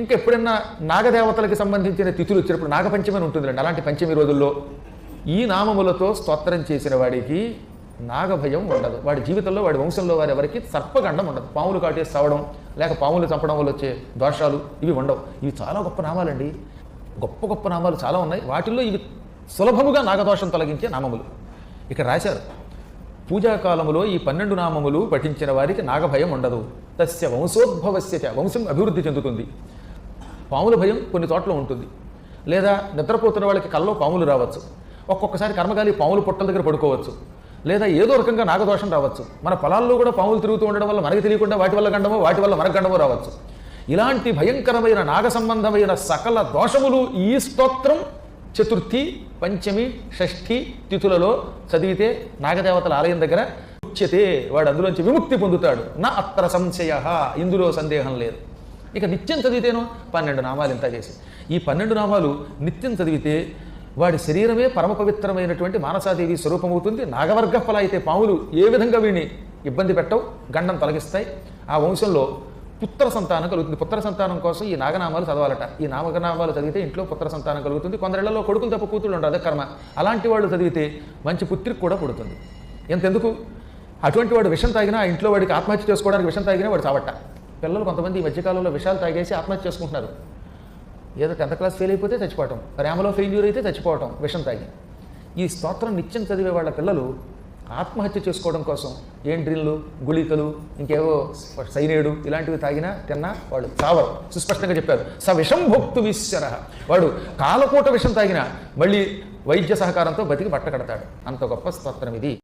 ఇంకా ఎప్పుడైనా నాగదేవతలకి సంబంధించిన తిథులు వచ్చినప్పుడు నాగపంచమి అని ఉంటుందండి. అలాంటి పంచమి రోజుల్లో ఈ నామములతో స్తోత్రం చేసిన వాడికి నాగభయం ఉండదు. వాడి జీవితంలో వాడి వంశంలో వారి ఎవరికి సర్పగండం ఉండదు. పాములు కాటేసి చావడం లేక పాములు చంపడం వల్ల వచ్చే దోషాలు ఇవి ఉండవు. ఇవి చాలా గొప్ప నామాలండి. గొప్ప గొప్ప నామాలు చాలా ఉన్నాయి. వాటిల్లో ఇవి సులభముగా నాగదోషం తొలగించే నామములు ఇక్కడ రాశారు. పూజాకాలములో ఈ 12 నామములు పఠించిన వారికి నాగభయం ఉండదు. తస్య వంశోద్భవస్య వంశం అభివృద్ధి చెందుతుంది. పాముల భయం కొన్ని చోట్ల ఉంటుంది. లేదా నిద్రపోతున్న వాళ్ళకి కల్లో పాములు రావచ్చు. ఒక్కొక్కసారి కర్మగాలి పాములు పుట్టల దగ్గర పడుకోవచ్చు. లేదా ఏదో రకంగా నాగదోషం రావచ్చు. మన పొలాల్లో కూడా పాములు తిరుగుతూ ఉండడం వల్ల మనకి తెలియకుండా వాటి వల్ల గండమో వాటి వల్ల మనకు గండమో రావచ్చు. ఇలాంటి భయంకరమైన నాగ సంబంధమైన సకల దోషములు ఈ స్తోత్రం చతుర్థి, పంచమి, షష్ఠి తిథులలో చదివితే నాగదేవతల ఆలయం దగ్గర ఉచ్యతే, వాడు అందులోంచి విముక్తి పొందుతాడు. నా అత్ర సంశయ, ఇందులో సందేహం లేదు. ఇక నిత్యం చదివితేనో 12 నామాలు ఇంత చేసి ఈ 12 నామాలు నిత్యం చదివితే వాడి శరీరమే పరమ పవిత్రమైనటువంటి మానసాదేవి స్వరూపమవుతుంది. నాగవర్గ ఫల అయితే పాములు ఏ విధంగా వీడిని ఇబ్బంది పెట్టవు, గండం తొలగిస్తాయి. ఆ వంశంలో పుత్ర సంతానం కలుగుతుంది. పుత్ర సంతానం కోసం ఈ నాగనామాలు చదవాలట. ఈ నాగనామాలు చదివితే ఇంట్లో పుత్ర సంతానం కలుగుతుంది. కొందరిళ్లలో కొడుకులు తప్ప కూతుళ్ళు ఉండదు, అదే కర్మ. అలాంటి వాళ్ళు చదివితే మంచి పుత్రికి కూడా పుడుతుంది. ఎంతెందుకు అటువంటి వాడు విషం తాగినా ఆ ఇంట్లో వాడికి ఆత్మహత్య చేసుకోవడానికి విషం తాగినా వాడు చావట్ట. పిల్లలు కొంతమంది ఈ మధ్యకాలంలో విషాలు తాగేసి ఆత్మహత్య చేసుకుంటున్నారు. ఏదో 10th క్లాస్ ఫెయిల్ అయిపోతే చచ్చిపోవటం, ప్రేమలో ఫెయిల్యూర్ అయితే చచ్చిపోవటం విషం తాగి. ఈ స్తోత్రం నిత్యం చదివే వాళ్ళ పిల్లలు ఆత్మహత్య చేసుకోవడం కోసం ఏం డ్రిల్లు, గుళికలు, ఇంకేవో సైనేడు ఇలాంటివి తాగినా తిన్నా వాళ్ళు చావరు. సుస్పష్టంగా చెప్పారు. స విషం భోక్తు విశ్వర, వాడు కాలకూట విషం తాగినా మళ్ళీ వైద్య సహకారంతో బతికి బట్ట కడతాడు. అంత గొప్ప స్తోత్రం ఇది.